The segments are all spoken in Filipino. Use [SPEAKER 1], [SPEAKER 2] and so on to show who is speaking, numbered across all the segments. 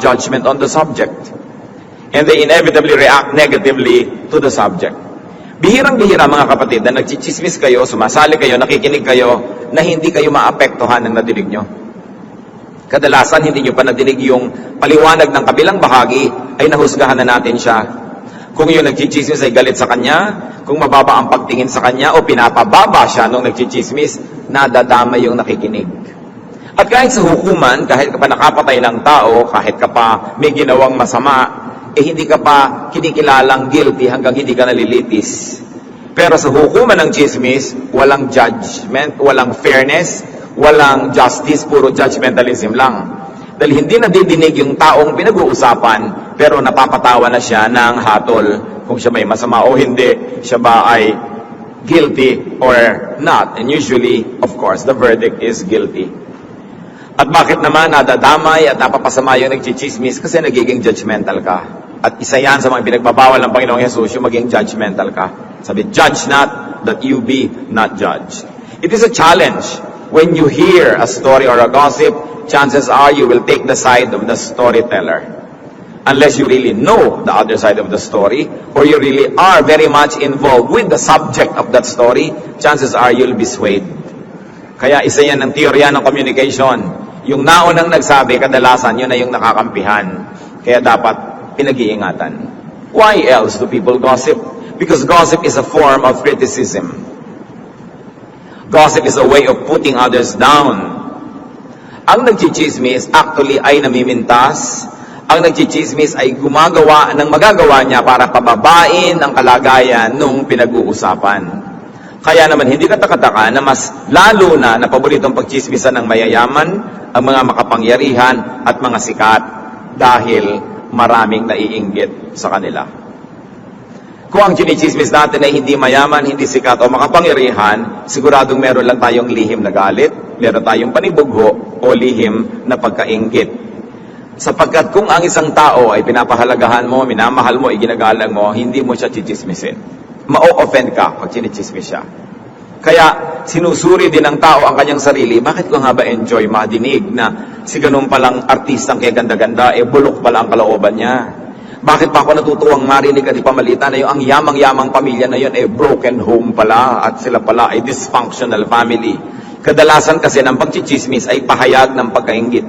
[SPEAKER 1] judgment on the subject. And they inevitably react negatively to the subject. Bihirang-bihira mga kapatid na nagchichismis kayo, sumasali kayo, nakikinig kayo, na hindi kayo maapektuhan ng nadinig nyo. Kadalasan, hindi nyo pa nadinig yung paliwanag ng kabilang bahagi, ay nahusgahan na natin siya. Kung yung nagchichismis ay galit sa kanya, kung mababa ang pagtingin sa kanya, o pinapababa siya nung nagchichismis, nadadama yung nakikinig. At kahit sa hukuman, kahit ka pa nakapatay ng tao, kahit ka pa may ginawang masama, hindi ka pa kinikilalang guilty hanggang hindi ka nalilitis. Pero sa hukuman ng chismis, walang judgment, walang fairness, walang justice, puro judgmentalism lang. Dahil hindi nadidinig yung taong pinag-uusapan, pero napapatawa na siya ng hatol kung siya may masama o hindi, siya ba ay guilty or not. And usually, of course, the verdict is guilty. At bakit naman nadadamay at napapasama yung nagchichismis? Kasi nagiging judgmental ka. At isa yan sa mga pinagbabawal ng Panginoong Yesus, yung maging judgmental ka. Sabi, judge not that you be not judged. It is a challenge. When you hear a story or a gossip, chances are you will take the side of the storyteller. Unless you really know the other side of the story, or you really are very much involved with the subject of that story, chances are you'll be swayed. Kaya isa yan ng teorya ng communication. Yung naunang nagsabi, kadalasan yun na yung nakakampihan. Kaya dapat pinag-iingatan. Why else do people gossip? Because gossip is a form of criticism. Gossip is a way of putting others down. Ang nagchichismis actually ay namimintas. Ang nagchichismis ay gumagawa ng magagawa niya para pababain ang kalagayan nung pinag-uusapan. Kaya naman hindi katakataka na mas lalo na paboritong pagchismisan ng mayayaman, ang mga makapangyarihan at mga sikat dahil maraming naiinggit sa kanila. Kung ang chinichismis natin ay hindi mayaman, hindi sikat o makapangyarihan, siguradong meron lang tayong lihim na galit, meron tayong panibugho o lihim na pagkainggit. Sapagkat kung ang isang tao ay pinapahalagahan mo, minamahal mo, iginagalang mo, hindi mo siya chichismisin. Ma-offend ka pag chinichismis siya. Kaya sinusuri din ng tao ang kanyang sarili, bakit ko nga ba enjoy madinig na si ganun palang artistang kaya ganda-ganda, bulok pala ang kalooban niya. Bakit pa ako natutuwang marinig at ipamalita na yung ang yamang-yamang pamilya na yun broken home pala at sila pala ay dysfunctional family. Kadalasan kasi ng pagchichismis ay pahayag ng pagkainggit.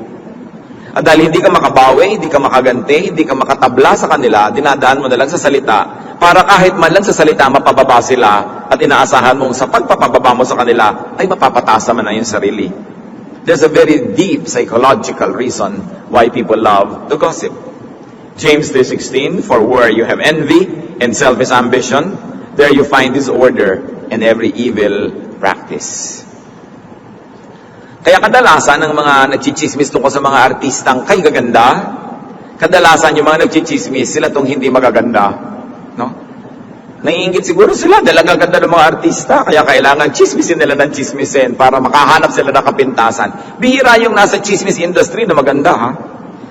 [SPEAKER 1] At dahil hindi ka makabawi, hindi ka makaganti, hindi ka makatabla sa kanila, dinadaan mo na lang sa salita, para kahit man lang sa salita mapababa sila at inaasahan mong sa pagpapababa mo sa kanila ay mapapataas naman na yung sarili. There's a very deep psychological reason why people love to gossip. James 3:16, for where you have envy and selfish ambition, there you find disorder and every evil practice. Kaya kadalasan ng mga nagchichismis tungkol sa mga artistang kay gaganda, kadalasan yung mga nagchichismis, sila tong hindi magaganda. No? Naiingit siguro sila dahil ang gaganda ng mga artista, kaya kailangan chismisin nila ng chismisin para makahanap sila ng kapintasan. Bihira yung nasa chismis industry na maganda, ha?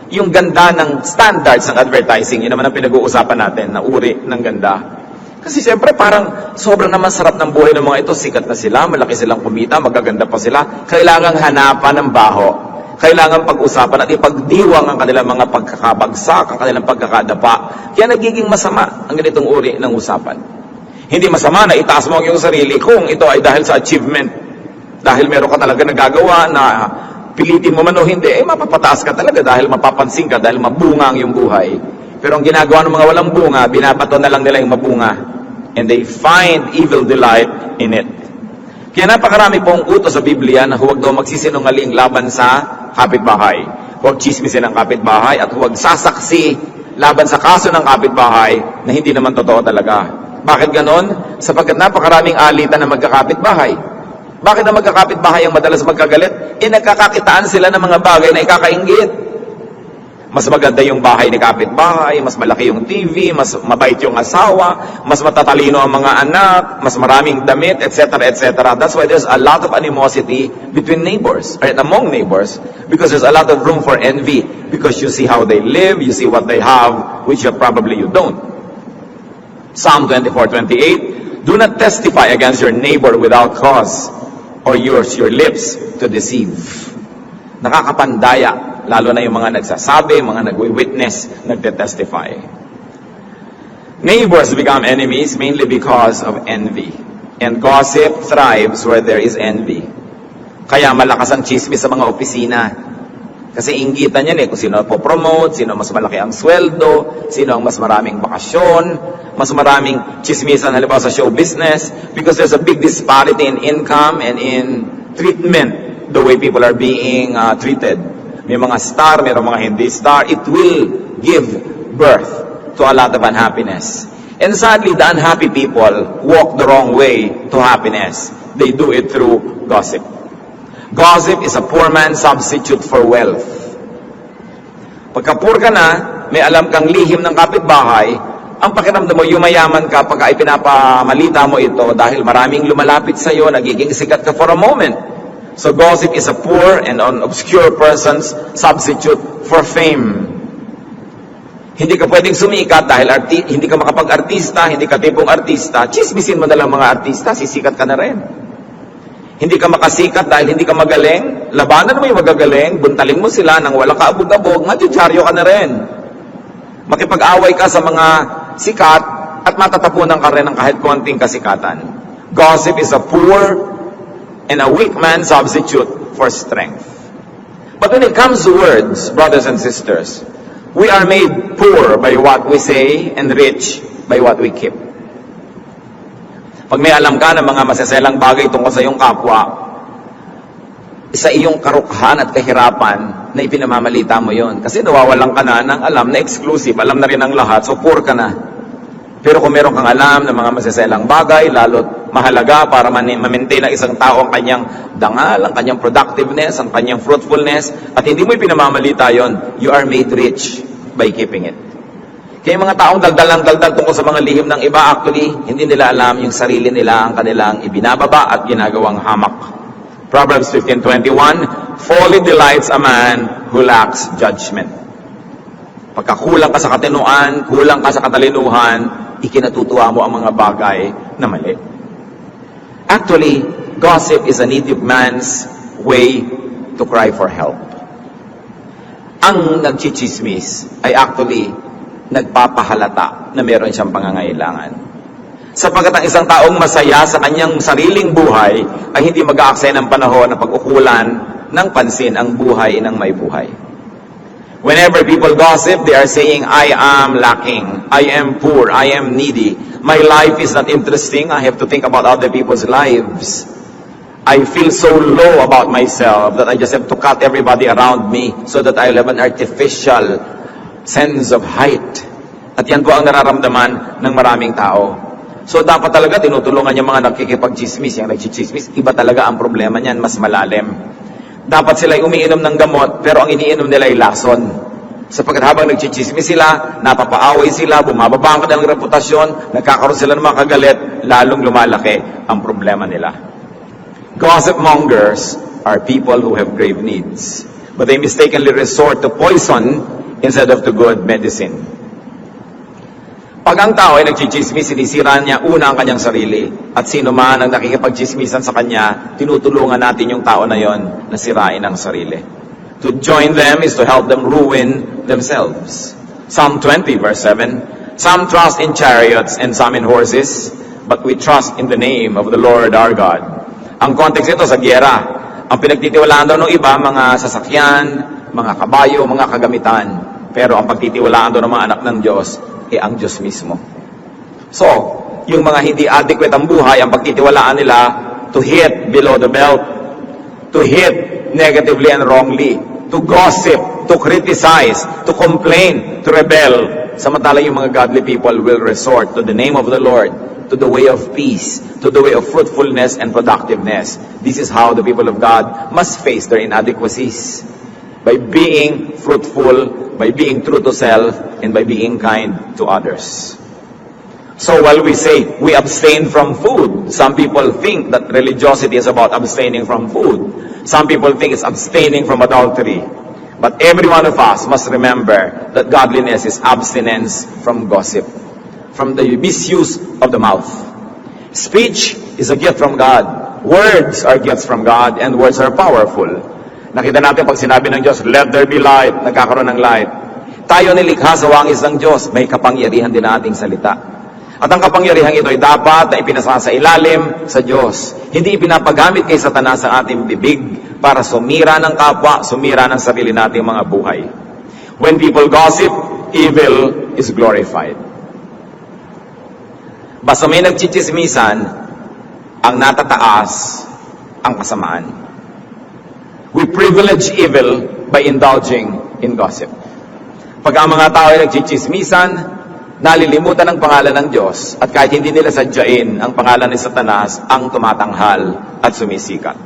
[SPEAKER 1] Yung ganda ng standards ng advertising, yun naman ang pinag-uusapan natin, na uri ng ganda. Kasi siyempre parang sobrang naman sarap ng buhay ng mga ito, sikat na sila, malaki silang kumita, magaganda pa sila. Kailangang hanapan ng baho. Kailangan pag-usapan at ipagdiwang ang kanilang mga pagkakabagsak, ang kanilang pagkakadapa. Kaya nagiging masama ang ganitong uri ng usapan. Hindi masama na itaas mo ang iyong sarili kung ito ay dahil sa achievement. Dahil meron ka talaga nagagawa na pilitin mo man o hindi, mapapataas ka talaga dahil mapapansin ka, dahil mabunga ang iyong buhay. Pero ang ginagawa ng mga walang bunga, binabato na lang nila yung mabunga. And they find evil delight in it. Kaya napakarami pong utos sa Biblia na huwag daw magsisinungaling laban sa kapitbahay. Huwag chismisin ang kapitbahay at huwag sasaksi laban sa kaso ng kapitbahay na hindi naman totoo talaga. Bakit ganon? Sapagkat napakaraming alitan na magkakapitbahay. Bakit ang magkakapitbahay ang madalas magkagalit? Nagkakakitaan sila ng mga bagay na ikakainggit. Mas maganda yung bahay ni kapitbahay, mas malaki yung TV, mas mabait yung asawa, mas matatalino ang mga anak, mas maraming damit, etc., etc. That's why there's a lot of animosity between neighbors, or among neighbors, because there's a lot of room for envy, because you see how they live, you see what they have, which probably you don't. Psalm 24:28, do not testify against your neighbor without cause, or use your lips to deceive. Nakakapandaya lalo na yung mga nagsasabi, mga nagwi-witness, nagte-testify. Neighbors become enemies mainly because of envy. And gossip thrives where there is envy. Kaya malakas ang chismis sa mga opisina. Kasi inggitan yan kung sino po promote, sino mas malaki ang sweldo, sino ang mas maraming bakasyon, mas maraming chismisan halimbawa sa show business, because there's a big disparity in income and in treatment, the way people are being treated. May mga star, may mga hindi star. It will give birth to a lot of unhappiness. And sadly, the unhappy people walk the wrong way to happiness. They do it through gossip. Gossip is a poor man's substitute for wealth. Pagka poor ka na, may alam kang lihim ng kapitbahay, ang pakiramdam mo, yumayaman ka pagka ipinapamalita mo ito dahil maraming lumalapit sa iyo, nagiging sikat ka for a moment. So gossip is a poor and an obscure person's substitute for fame. Hindi ka pwedeng sumikat dahil hindi ka makapag-artista, hindi ka tipong artista, chismisin mo na lang mga artista, sisikat ka na rin. Hindi ka makasikat dahil hindi ka magaling, labanan mo yung magagaling, buntaling mo sila nang wala ka abog-abog, madyadyaryo ka na rin. Makipag-away ka sa mga sikat at matatapunan ka rin ng kahit konting kasikatan. Gossip is a poor and a weak man's substitute for strength. But when it comes to words, brothers and sisters, we are made poor by what we say and rich by what we keep. Pag may alam ka ng mga masaselang bagay tungkol sa iyong kapwa, sa iyong karukhan at kahirapan na ipinamamalita mo yon. Kasi nawawalan ka na ng alam na exclusive, alam na rin ang lahat, so poor ka na. Pero kung meron kang alam ng mga masaselang bagay, lalo't mahalaga para ma-maintain ng isang tao ang kanyang dangal, ang kanyang productiveness, ang kanyang fruitfulness, at hindi mo ipinamamalita yon, you are made rich by keeping it. Kaya mga taong daldal tungkol sa mga lihim ng iba, actually, hindi nila alam yung sarili nila, ang kanilang ibinababa at ginagawang hamak. Proverbs 15:21, folly delights a man who lacks judgment. Pagka kulang ka sa katinuan, kulang ka sa katalinuhan, ikinatutuwa mo ang mga bagay na mali. Actually, gossip is a needy man's way to cry for help. Ang nagchichismis ay actually nagpapahalata na meron siyang pangangailangan. Sapagkat ang isang taong masaya sa kanyang sariling buhay ay hindi mag-aaksaya ng panahon na pag-ukulan ng pansin ang buhay ng may buhay. Whenever people gossip, they are saying, I am lacking, I am poor, I am needy, my life is not interesting, I have to think about other people's lives. I feel so low about myself that I just have to cut everybody around me so that I'll have an artificial sense of height. At yan po ang nararamdaman ng maraming tao. So dapat talaga tinutulungan yung mga nakikipag-chismis, yung nagchichismis, iba talaga ang problema niyan, mas malalim. Dapat sila umiinom ng gamot, pero ang iniinom nila ay lason. Sapagkat habang nagchichismis sila, napapaaway sila, bumababa ang kanilang reputasyon, nagkakaroon sila ng mga kagalit, lalong lumalaki ang problema nila. Gossip mongers are people who have grave needs, but they mistakenly resort to poison instead of to good medicine. Pag ang tao ay nagchichismis, sinisira niya una ang kanyang sarili. At sino man ang nakikipagchismisan sa kanya, tinutulungan natin yung tao na yon na sirain ang sarili. To join them is to help them ruin themselves. Psalm 20 verse 7, some trust in chariots and some in horses, but we trust in the name of the Lord our God. Ang context ito sa gyera. Ang pinagtitiwalaan daw ng iba, mga sasakyan, mga kabayo, mga kagamitan. Pero ang pagtitiwalaan daw ng mga anak ng Diyos, ang Diyos mismo. So, yung mga hindi adequate ang buhay, ang pagtitiwalaan nila to hit below the belt, to hit negatively and wrongly, to gossip, to criticize, to complain, to rebel. Samantala yung mga godly people will resort to the name of the Lord, to the way of peace, to the way of fruitfulness and productiveness. This is how the people of God must face their inadequacies. By being fruitful, by being true to self, and by being kind to others. So while we say we abstain from food, some people think that religiosity is about abstaining from food. Some people think it's abstaining from adultery. But every one of us must remember that godliness is abstinence from gossip, from the misuse of the mouth. Speech is a gift from God. Words are gifts from God, and words are powerful. Nakita natin pag sinabi ng Diyos, let there be light, nagkakaroon ng light. Tayo nilikha sa wangis ng Diyos, may kapangyarihan din ang ating salita. At ang kapangyarihan ito ay dapat na ipinasa sa ilalim sa Diyos. Hindi ipinapagamit kay Satanas ang ating bibig para sumira ng kapwa, sumira ng sarili nating mga buhay. When people gossip, evil is glorified. Basta may nagchichismisan, ang natataas ang kasamaan. We privilege evil by indulging in gossip. Pag ang mga tao ay nagchichismisan, nalilimutan ang pangalan ng Diyos at kahit hindi nila sadyain ang pangalan ni Satanas ang tumatanghal at sumisikat.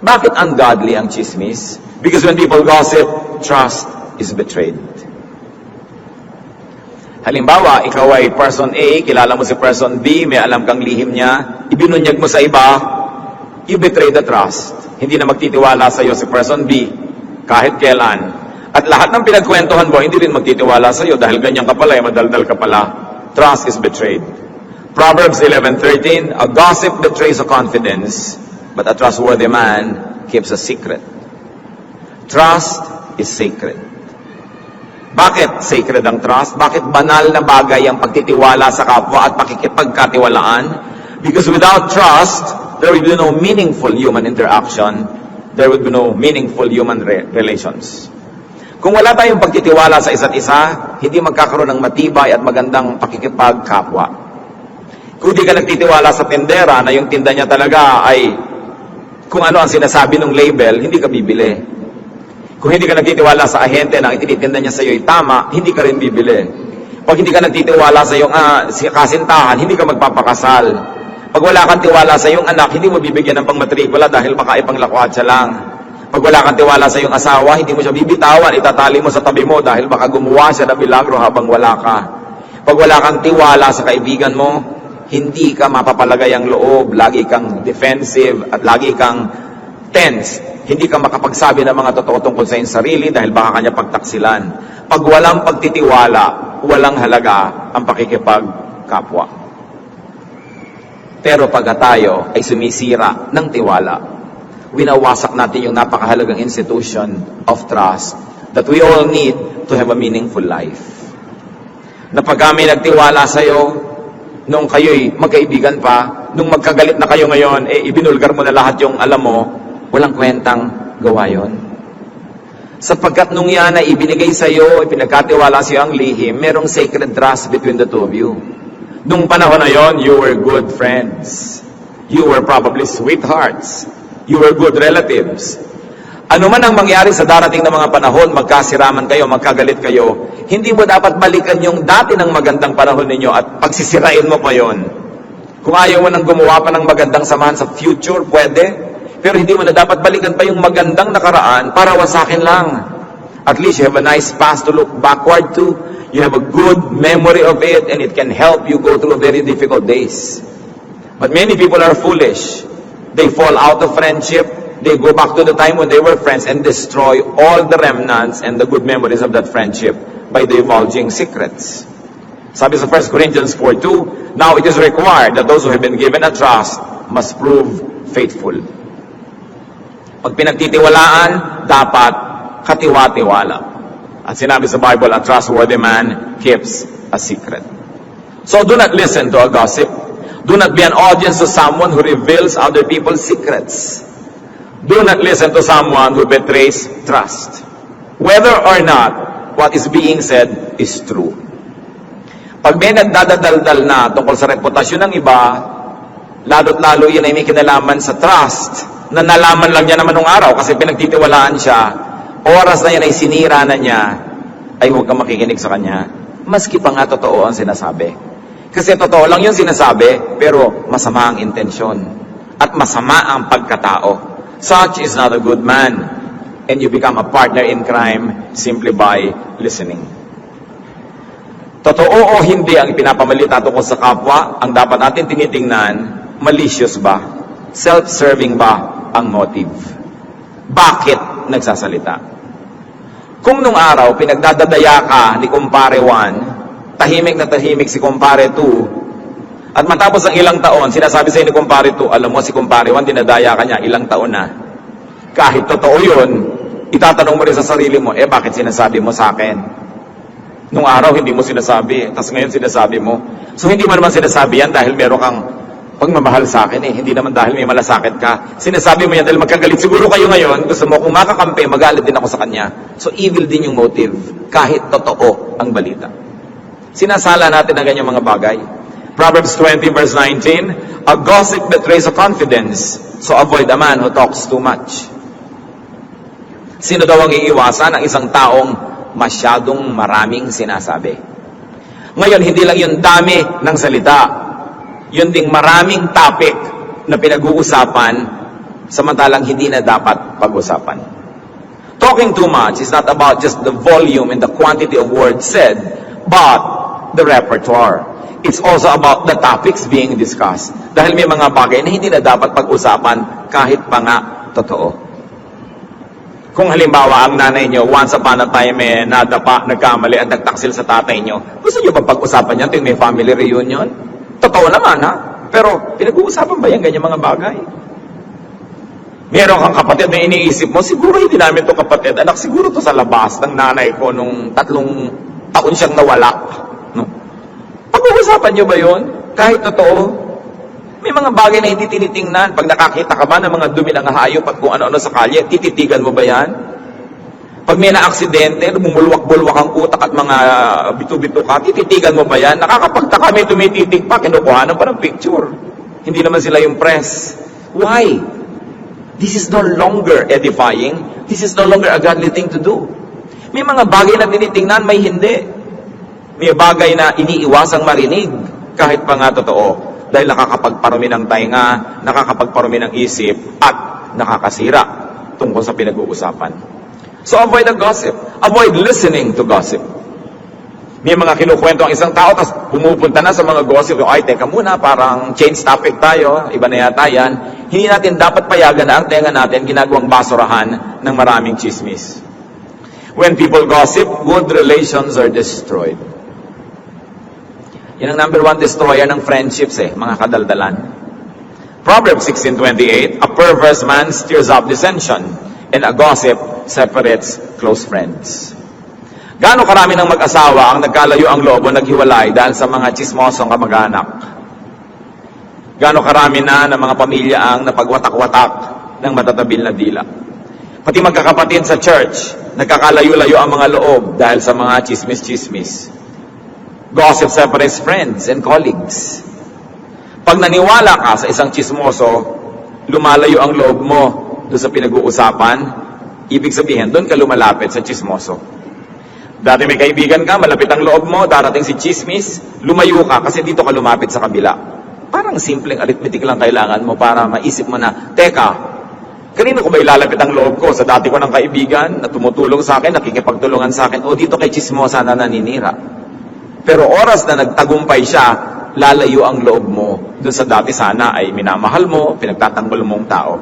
[SPEAKER 1] Bakit ungodly ang chismis? Because when people gossip, trust is betrayed. Halimbawa, ikaw ay person A, kilala mo si person B, may alam kang lihim niya, ibinunyag mo sa iba, you betray the trust. Hindi na magtitiwala sa iyo si person B kahit kailan. At lahat ng pinagkwentuhan mo, hindi rin magtitiwala sa iyo dahil ganyan ka pala, madaldal ka pala. Trust is betrayed. Proverbs 11:13, a gossip betrays a confidence, but a trustworthy man keeps a secret. Trust is sacred. Bakit sacred ang trust? Bakit banal na bagay ang pagtitiwala sa kapwa at pakikipagkatiwalaan? Because without trust, there will be no meaningful human interaction. There will be no meaningful human relations. Kung wala tayong pagtitiwala sa isa't isa, hindi magkakaroon ng matibay at magandang pakikipagkapwa. Kung di ka nagtitiwala sa tindera na yung tinda niya talaga ay kung ano ang sinasabi ng label, hindi ka bibili. Kung hindi ka nagtitiwala sa ahente na itinitinda niya sa iyo ay tama, hindi ka rin bibili. Pag hindi ka nagtitiwala sa iyong kasintahan, hindi ka magpapakasal. Pag wala kang tiwala sa iyong anak, hindi mo bibigyan ng pangmatrikula dahil baka ipanglakwatsa lang. Pag wala kang tiwala sa iyong asawa, hindi mo siya bibitawan, itatali mo sa tabi mo dahil baka gumawa siya ng milagro habang wala ka. Pag wala kang tiwala sa kaibigan mo, hindi ka mapapalagay ang loob, lagi kang defensive at lagi kang tense. Hindi ka makapagsabi ng mga totoo tungkol sa iyong sarili dahil baka kanya pagtaksilan. Pag walang pagtitiwala, walang halaga ang pakikipagkapwa. Pero pag tayo ay sumisira ng tiwala, winawasak natin yung napakahalagang institution of trust that we all need to have a meaningful life. Na pag kami nagtiwala sa iyo, nung kayo'y magkaibigan pa, nung magkagalit na kayo ngayon, ibinulgar mo na lahat yung alam mo, walang kwentang gawa yun. Sapagkat nung yan ay ibinigay sa iyo, pinagkatiwala sa iyo ang lihim, merong sacred trust between the two of you. Nung panahon na yon, you were good friends. You were probably sweethearts. You were good relatives. Ano man ang mangyari sa darating na mga panahon, magkasiraman kayo, magkagalit kayo, hindi mo dapat balikan yung dati ng magandang panahon ninyo at pagsisirain mo pa yon. Kung ayaw mo nang gumawa pa ng magandang samahan sa future, pwede. Pero hindi mo na dapat balikan pa yung magandang nakaraan para wasakin lang. At least you have a nice past to look backward to. You have a good memory of it and it can help you go through very difficult days. But many people are foolish. They fall out of friendship. They go back to the time when they were friends and destroy all the remnants and the good memories of that friendship by divulging secrets. Sabi sa 1 Corinthians 4:2, now it is required that those who have been given a trust must prove faithful. Pag pinagtitiwalaan, dapat katiwa-tiwala. At sinabi sa Bible, a trustworthy man keeps a secret. So do not listen to a gossip. Do not be an audience to someone who reveals other people's secrets. Do not listen to someone who betrays trust. Whether or not what is being said is true. Pag may nagdadaldal na tungkol sa reputasyon ng iba, lalo't lalo yun ay may kinalaman sa trust, na nalaman lang niya naman nung araw kasi pinagtitiwalaan siya, oras na yan ay sinira na niya, ay huwag kang makikinig sa kanya. Maski pa nga totoo ang sinasabi. Kasi totoo lang yung sinasabi, pero masama ang intensyon. At masama ang pagkatao. Such is not a good man. And you become a partner in crime simply by listening. Totoo o hindi ang ipinapamalita tungkol sa kapwa, ang dapat natin tinitingnan, malicious ba? Self-serving ba ang motive? Bakit nagsasalita? Kung nung araw, pinagdadadaya ka ni Kumpare 1, tahimik na tahimik si Kumpare 2, at matapos ang ilang taon, sinasabi sa'yo ni Kumpare 2, alam mo si Kumpare 1, dinadaya ka niya, ilang taon na. kahit totoo yun, itatanong mo rin sa sarili mo, bakit sinasabi mo sa akin? Nung araw, hindi mo sinasabi, tapos ngayon sinasabi mo. So, hindi mo naman sinasabi yan dahil meron kang pagmamahal sa akin Hindi naman dahil may malasakit ka. Sinasabi mo yan dahil magkagalit siguro kayo ngayon, gusto mo kung makakampi, magalit din ako sa kanya. So, evil din yung motive, kahit totoo ang balita. Sinasala natin ang ganyang mga bagay. Proverbs 20 verse 19, a gossip betrays a confidence, so avoid a man who talks too much. Sino daw ang iiwasan? Ang isang taong masyadong maraming sinasabi. Ngayon, hindi lang yung dami ng salita. Yun ding maraming topic na pinag-uusapan, samantalang hindi na dapat pag-usapan. Talking too much is not about just the volume and the quantity of words said, but the repertoire. It's also about the topics being discussed. Dahil may mga bagay na hindi na dapat pag-usapan kahit pa nga totoo. Kung halimbawa, ang nanay nyo, once upon a time, nadapa, nagkamali at nagtaksil sa tatay nyo, gusto nyo ba pag-usapan yan tuwing may family reunion? Totoo naman, ha? Pero, pinag-uusapan ba yan ganyan mga bagay? Meron kang kapatid na iniisip mo, siguro hindi namin to kapatid. Anak, siguro to sa labas ng nanay ko nung 3 taon siyang nawala. No? Pag-uusapan nyo ba yun? Kahit totoo? May mga bagay na hindi tinitingnan. Pag nakakita ka ba ng mga dumi ng hayop at kung ano-ano sa kalye, tititigan mo ba yan? Pag may na-aksidente, bumulwak-bulwak ang utak at mga bito-bito ka, tititigan mo ba yan? Nakakapagtaka, may tumititig pa, kinukuhanan pa ng picture. Hindi naman sila yung press. Why? This is no longer edifying. This is no longer a godly thing to do. May mga bagay na tinitingnan, may hindi. May bagay na iniiwasang marinig, kahit pa nga totoo. Dahil nakakapagparumi ng tainga, nakakapagparumi ng isip, at nakakasira tungkol sa pinag-uusapan. So avoid the gossip. Avoid listening to gossip. May mga kinukwento ang isang tao, tapos pumupunta na sa mga gossip. Ay, teka muna, parang change topic tayo, iba na yata yan. Hindi natin dapat payagan na ang tenga natin ginagawang basurahan ng maraming chismis. When people gossip, good relations are destroyed. Yan ang number 1 destroyer ng friendships mga kadaldalan. Proverbs 16:28, a perverse man stirs up dissension, and a gossip separates close friends. Gaano karami ng mag-asawa ang nagkalayo ang loob o naghiwalay dahil sa mga chismosong kamag-anak? Gaano karami na ng mga pamilya ang napagwatak-watak ng matatabil na dila? Pati magkakapatid sa church, nagkakalayo-layo ang mga loob dahil sa mga chismis-chismis. Gossip separates friends and colleagues. Pag naniwala ka sa isang chismoso, lumalayo ang loob mo doon sa pinag-uusapan, ibig sabihin, doon ka lumalapit sa chismoso. Dati may kaibigan ka, malapit ang loob mo, darating si chismis, lumayo ka kasi dito ka lumapit sa kabila. Parang simpleng arithmetic lang kailangan mo para maisip mo na, teka, kanino ko ba ilalapit ang loob ko? Sa dati ko ng kaibigan na tumutulong sa akin, nakikipagtulungan sa akin, o dito kay chismosa na naninira. Pero oras na nagtagumpay siya, lalayo ang loob mo. Doon sa dati sana ay minamahal mo, pinagtatanggol mong tao.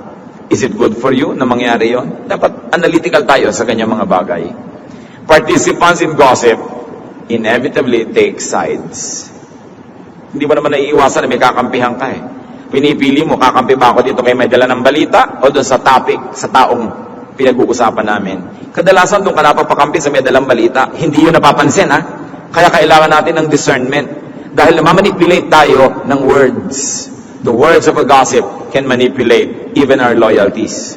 [SPEAKER 1] Is it good for you na mangyari yon? Dapat analytical tayo sa ganyang mga bagay. Participants in gossip inevitably take sides. Hindi mo naman naiiwasan na may kakampihan ka Pinipili mo, kakampi ba ako dito kay may dala ng balita o doon sa topic, sa taong pinag-uusapan namin. Kadalasan doon ka napapakampi sa may dalang balita, hindi yun napapansin Kaya kailangan natin ng discernment. Dahil namamanipulate tayo ng words. The words of a gossip can manipulate even our loyalties.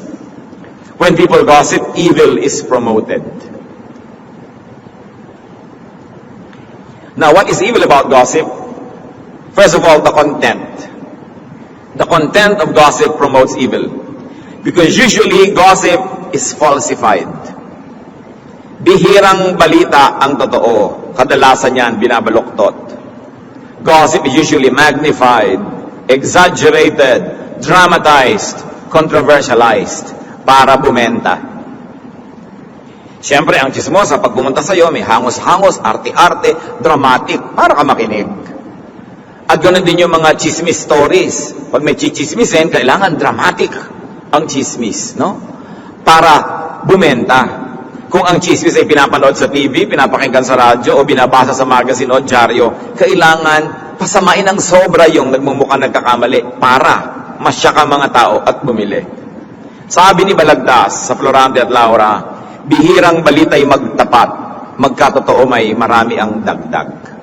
[SPEAKER 1] When people gossip, evil is promoted. Now, what is evil about gossip? First of all, the content. The content of gossip promotes evil. Because usually, gossip is falsified. Bihirang balita ang totoo. Kadalasan yan, binabaluktot. Gossip is usually magnified, exaggerated, dramatized, controversialized, para bumenta. Siyempre, ang chismosa, pag pumunta sa'yo, may hangos-hangos, arte-arte, dramatic, para ka makinig. At ganoon din yung mga chismis stories. Pag may chichismisin, kailangan dramatic ang chismis, no? Para bumenta. Kung ang chismis ay pinapanood sa TV, pinapakinggan sa radyo, o binabasa sa magazine o dyaryo, kailangan pasamain ng sobra yung nagmumukhang nagkakamali para masya ka mga tao at bumili. Sabi ni Balagtas sa Florante at Laura, bihirang balita'y magtapat, magkatotoo may marami ang dagdag.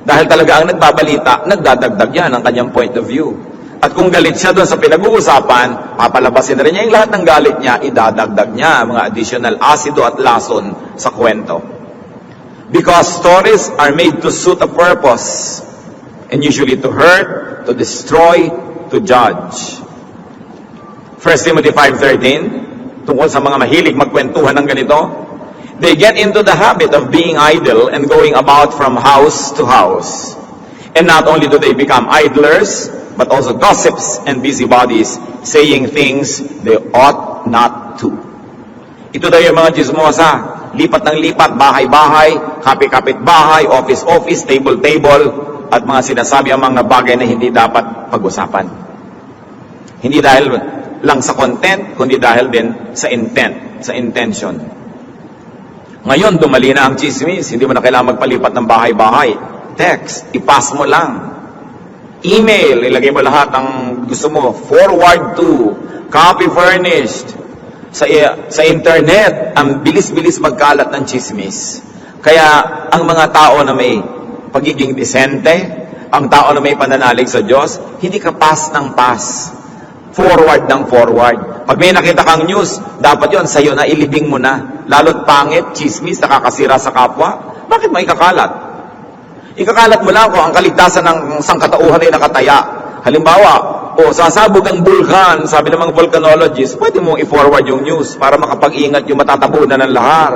[SPEAKER 1] Dahil talaga ang nagbabalita, nagdadagdag yan ang kanyang point of view. At kung galit siya doon sa pinag-uusapan, papalabasin na rin niya yung lahat ng galit niya, idadagdag niya mga additional asido at lason sa kwento. Because stories are made to suit a purpose, and usually to hurt, to destroy, to judge. 1 Timothy 5:13, tungkol sa mga mahilig magkwentuhan ng ganito, they get into the habit of being idle and going about from house to house. And not only do they become idlers, but also gossips and busybodies, saying things they ought not to. Ito daw yung mga chismosa, lipat ng lipat, bahay-bahay, kapit-kapit-bahay, office-office, table-table, at mga sinasabi ang mga bagay na hindi dapat pag-usapan. Hindi dahil lang sa content, kundi dahil din sa intent, sa intention. Ngayon, dumali na ang chismis. Hindi mo na kailangan magpalipat ng bahay-bahay. Text, ipass mo lang. Email, ilagay mo lahat ng gusto mo. Forward to, copy furnished. Sa internet, ang bilis-bilis magkalat ng chismis. Kaya, ang mga tao na may pagiging disente, ang tao na may pananalig sa Diyos, hindi ka pass ng pass. Forward ng forward. Pag may nakita kang news, dapat yon sa'yo na ilibing mo na. Lalo't pangit, chismis, nakakasira sa kapwa. Bakit mo ikakalat? Ikakalat mo lang kung ang kaligtasan ng sangkatauhan ay nakataya. Halimbawa, sasabog ang bulkan, sabi ng mga volcanologists, pwede mong i-forward yung news para makapag-ingat yung matatabunan ng lahar.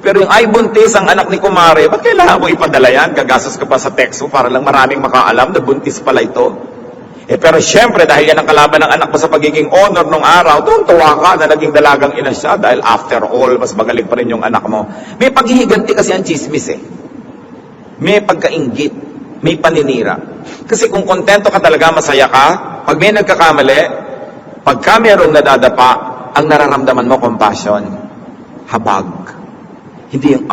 [SPEAKER 1] Pero yung ay buntis ang anak ni Kumare, ba't kailangan mo ipadala yan? Gagastos ka pa sa text mo para lang maraming makaalam na buntis pala ito. Pero syempre, dahil yan ang kalaban ng anak mo sa pagiging honor nung araw, tuwa ka na naging dalagang ina siya dahil after all, mas magaling pa rin yung anak mo. May paghihiganti kasi ang chismis May pagkainggit, may paninira. Kasi kung kontento ka talaga, masaya ka, pag may nagkakamali, pagka merong nadadapa, ang nararamdaman mo, compassion, habag. Hindi yung,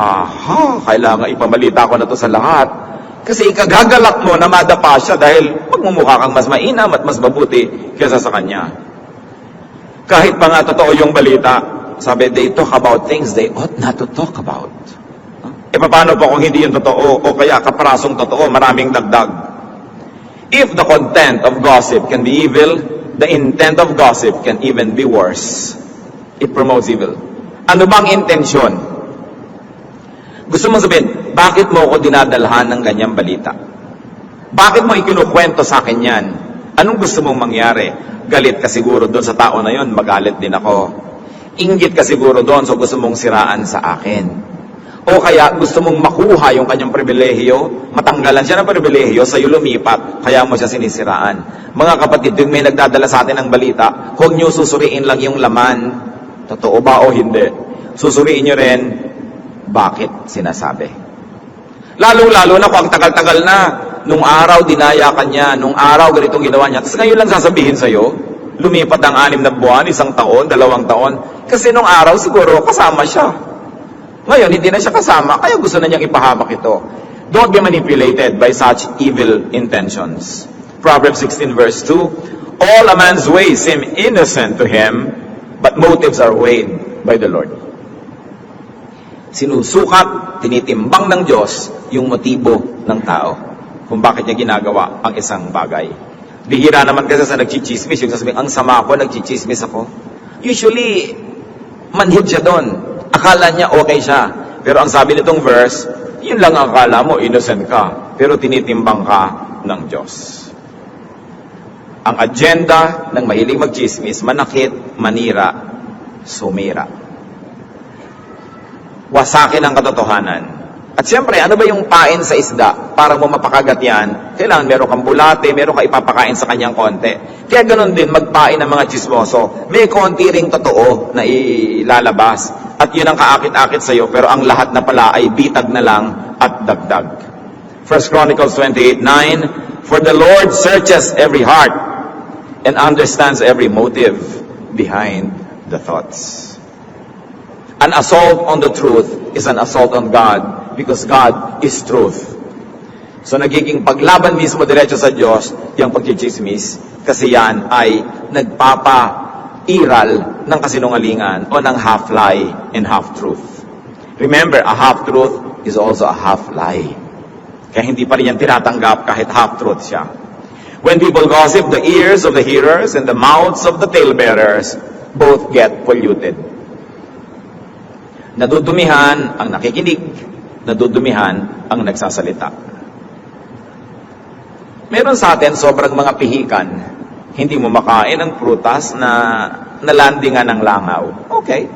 [SPEAKER 1] kailangan ipamalita ko na to sa lahat. Kasi ikagagalak mo na madapa siya dahil magmumukha kang mas mainam at mas mabuti kaysa sa kanya. Kahit pa nga totoo yung balita, sabi, they talk about things they ought not to talk about. Paano pa kung hindi yung totoo o kaya kaprasong totoo, maraming dagdag? If the content of gossip can be evil, the intent of gossip can even be worse. It promotes evil. Ano bang intensyon? Gusto mong sabihin, bakit mo ako dinadalhan ng ganyang balita? Bakit mo ikinukwento sa akin yan? Anong gusto mong mangyari? Galit ka siguro doon sa tao na yon, magalit din ako. Inggit ka siguro doon, so gusto mong siraan sa akin. O kaya gusto mong makuha yung kanyang pribilehiyo, matanggalan siya ng pribilehiyo, sa'yo lumipat, kaya mo siya sinisiraan. Mga kapatid, yung may nagdadala sa atin ng balita, huwag niyo susuriin lang yung laman. Totoo ba o hindi? Susuriin niyo rin, bakit sinasabi? Lalo-lalo na kung ang tagal-tagal na, nung araw dinaya ka niya, nung araw ganitong ginawa niya, tapos ngayon lang sasabihin sa'yo, lumipat ang 6 na buwan, 1 taon, 2 taon, kasi nung araw siguro kasama siya. Ngayon, hindi na siya kasama, kaya gusto na niyang ipahamak ito. Don't be manipulated by such evil intentions. Proverbs 16 verse 2, all a man's ways seem innocent to him, but motives are weighed by the Lord. Sinusukat, tinitimbang ng Diyos yung motibo ng tao kung bakit niya ginagawa ang isang bagay. Bihira naman kasi sa nagchichismis, yung sasabihin, ang sama ko, nagchichismis ako. Usually, manhid siya doon. Akala niya okay siya. Pero ang sabi nitong verse, yun lang ang akala mo, innocent ka. Pero tinitimbang ka ng Diyos. Ang agenda ng mahilig magchismis, manakit, manira, sumira. Wasakin ang katotohanan. At siyempre, ano ba yung pain sa isda? Para mo mapakagat yan, kailangan meron kang bulate, meron ka ipapakain sa kanyang konti. Kaya ganun din, magpain ng mga chismoso. May konti ring totoo na ilalabas. At yun ang kaakit-akit sa'yo, pero ang lahat na pala ay bitag na lang at dagdag. 1 Chronicles 28:9, for the Lord searches every heart and understands every motive behind the thoughts. An assault on the truth is an assault on God because God is truth. So nagiging paglaban mismo diretso sa Diyos yung pagchichismis kasi yan ay nagpapairal ng kasinungalingan o ng half-lie and half-truth. Remember, a half-truth is also a half-lie. Kaya hindi pa rin yan tinatanggap kahit half-truth siya. When people gossip, the ears of the hearers and the mouths of the talebearers both get polluted. Nadudumihan ang nakikinig, nadudumihan ang nagsasalita. Meron sa atin sobrang mga pihikan. Hindi mo makain ng prutas na nalandingan ng langaw. Okay.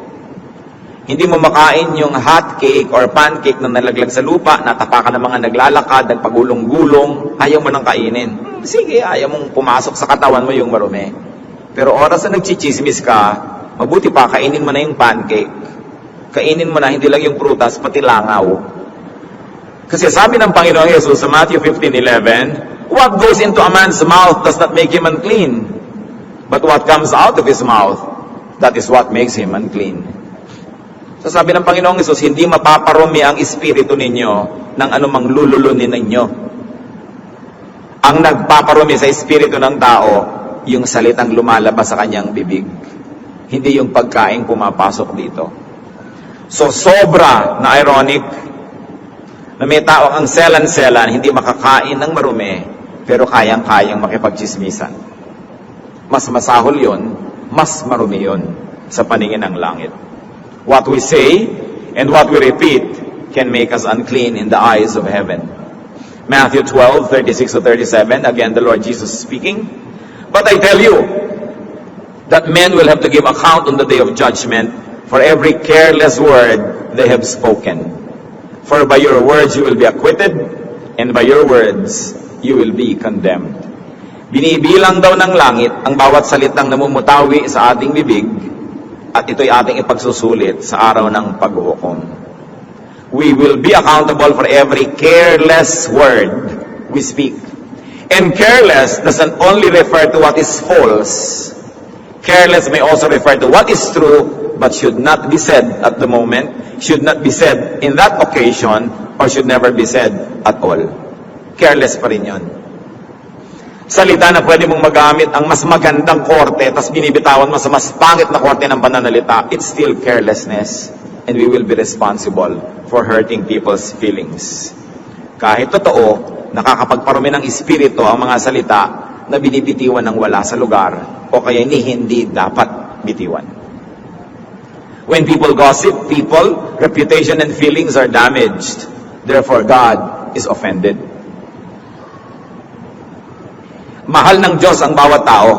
[SPEAKER 1] Hindi mo makain yung hot cake or pancake na nalaglag sa lupa, natapakan ng mga naglalakad, nagpagulong-gulong, ayaw mo nang kainin. Sige, ayaw mong pumasok sa katawan mo yung marumi. Pero oras na nagchichismis ka, mabuti pa, kainin mo na yung pancake. Kainin mo na hindi lang yung prutas, pati langaw. Kasi sabi ng Panginoong Yesus sa Matthew 15:11, what goes into a man's mouth does not make him unclean. But what comes out of his mouth, that is what makes him unclean. So sabi ng Panginoong Yesus, hindi mapaparumi ang espiritu ninyo ng anumang lululunin ninyo. Ang nagpaparumi sa espiritu ng tao, yung salitang lumalabas sa kanyang bibig. Hindi yung pagkain pumapasok dito. So sobra na ironic na may tao ang selan-selan, hindi makakain ng marumi, pero kayang-kayang makipagchismisan. Mas masahol yun, mas marumi yun sa paningin ng langit. What we say and what we repeat can make us unclean in the eyes of heaven. Matthew 12:36-37, again the Lord Jesus speaking. But I tell you that men will have to give account on the day of judgment for every careless word they have spoken. For by your words you will be acquitted, and by your words you will be condemned. Binibilang daw ng langit ang bawat salitang namumutawi sa ating bibig, at ito'y ating ipagsusulit sa araw ng paghuhukom. We will be accountable for every careless word we speak. And careless doesn't only refer to what is false. Careless may also refer to what is true, but should not be said at the moment, should not be said in that occasion, or should never be said at all. Careless pa rin yun. Salita na pwede mong magamit ang mas magandang korte, tapos binibitawan mo sa mas pangit na korte ng pananalita, it's still carelessness. And we will be responsible for hurting people's feelings. Kahit totoo, nakakapagparumi ng espiritu ang mga salita na binibitiwan ng wala sa lugar, o kaya hindi dapat bitiwan. When people gossip, people, reputation and feelings are damaged. Therefore, God is offended. Mahal ng Diyos ang bawat tao.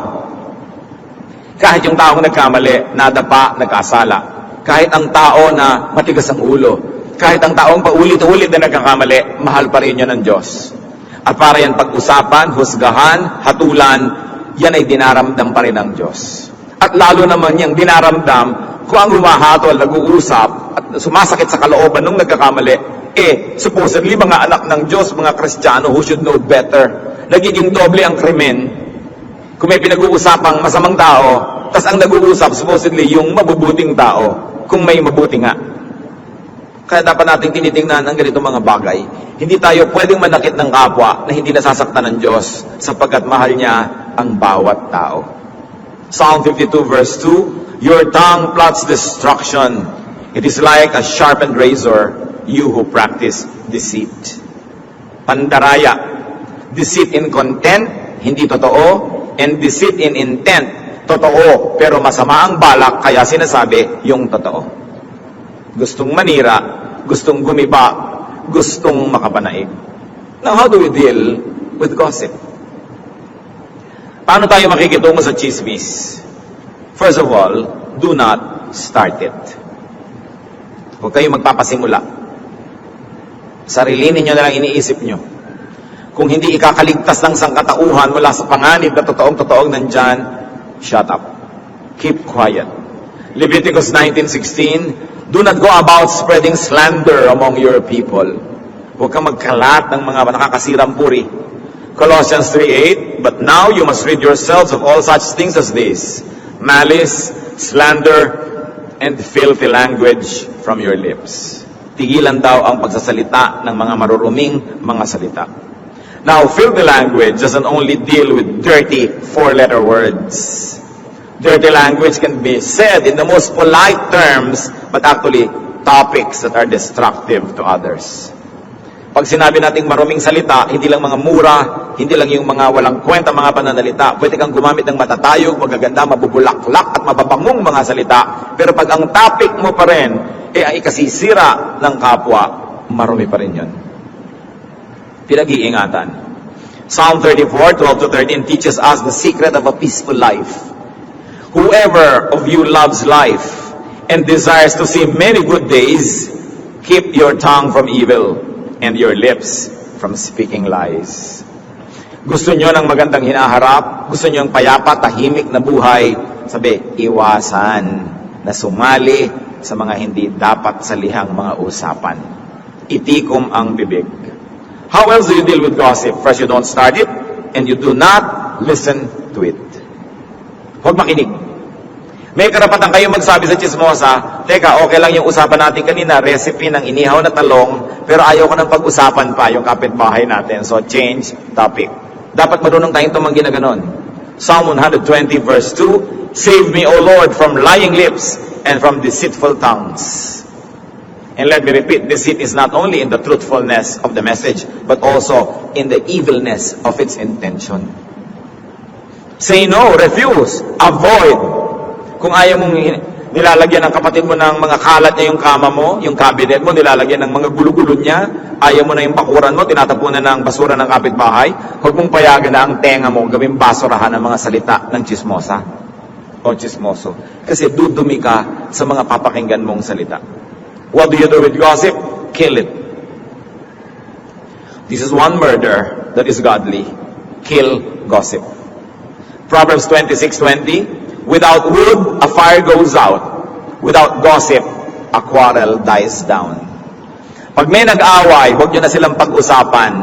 [SPEAKER 1] Kahit yung taong nagkamali, nadapa, nagkasala. Kahit ang tao na matigas ang ulo. Kahit ang taong paulit-ulit na nagkakamali, mahal pa rin yun ng Diyos. At para yan pag-usapan, husgahan, hatulan, yan ay dinaramdam pa rin ng Diyos. At lalo naman yung dinaramdam, kung ang humahatol, nag-uusap, at sumasakit sa kalooban nung nagkakamali, supposedly mga anak ng Diyos, mga Kristiyano who should know better, nagiging doble ang krimen kung may pinag-uusapang masamang tao, tas ang nag-uusap supposedly yung mabubuting tao, kung may mabuti nga. Kaya dapat natin tinitingnan ang ganito mga bagay. Hindi tayo pwedeng manakit ng kapwa na hindi nasasaktan ng Diyos sapagkat mahal niya ang bawat tao. Psalm 52 verse 2, your tongue plots destruction. It is like a sharpened razor, you who practice deceit. Pandaraya. Deceit in content, hindi totoo, and deceit in intent, totoo, pero masama ang balak, kaya sinasabi yung totoo. Gustong manira, gustong gumiba, gustong makapanaig. Now, how do we deal with gossip? Paano tayo makikitungo sa chismis? First of all, do not start it. Huwag kayong magpapasimula. Sarili ninyo na lang iniisip nyo. Kung hindi ikakaligtas ng sangkatauhan mula sa panganib na totoong-totoong nandyan, shut up. Keep quiet. Leviticus 19:16, do not go about spreading slander among your people. Huwag kang magkalat ng mga nakakasirang puri. Colossians 3:8, but now you must rid yourselves of all such things as this, malice, slander, and filthy language from your lips. Tigilan daw ang pagsasalita ng mga maruruming mga salita. Now, filthy language doesn't only deal with dirty four-letter words. Dirty language can be said in the most polite terms, but actually topics that are destructive to others. Pag sinabi nating maruming salita, hindi lang mga mura, hindi lang yung mga walang kwenta mga pananalita. Pwede kang gumamit ng matatayog, magaganda, mabubulaklak at mababangong mga salita. Pero pag ang topic mo pa rin ang ikasisira ng kapwa, marumi pa rin yun. Pinag-iingatan. Psalm 34, 12-13 teaches us the secret of a peaceful life. Whoever of you loves life and desires to see many good days, keep your tongue from evil and your lips from speaking lies. Gusto nyo ng magandang hinaharap? Gusto nyo ng payapa, tahimik na buhay? Sabi, iwasan na sumali sa mga hindi dapat salihang mga usapan. Itikom ang bibig. How else do you deal with gossip? First, you don't start it, and you do not listen to it. Huwag makinig. May karapatan kayo magsabi sa chismosa, teka, okay lang yung usapan natin kanina, recipe ng inihaw na talong, pero ayaw ko ng pag-usapan pa yung kapitbahay natin. So, change topic. Dapat marunong tayong tumanggi na ganon. Psalm 120 verse 2, Save me, O Lord, from lying lips and from deceitful tongues. And let me repeat, deceit is not only in the truthfulness of the message, but also in the evilness of its intention. Say no, refuse, avoid. Kung ayaw mong nilalagyan ng kapatid mo ng mga kalat niya yung kama mo, yung cabinet mo, nilalagyan ng mga gulo-gulo niya, ayaw mo na yung bakuran mo, tinatapunan ng basura ng kapitbahay, huwag mong payagan na ang tenga mo gawing basurahan ng mga salita ng chismosa o chismoso. Kasi dudumi ka sa mga papakinggan mong salita. What do you do with gossip? Kill it. This is one murder that is godly. Kill gossip. Proverbs 26:20, Without wood, a fire goes out. Without gossip, a quarrel dies down. Pag may nag-away, huwag nyo na silang pag-usapan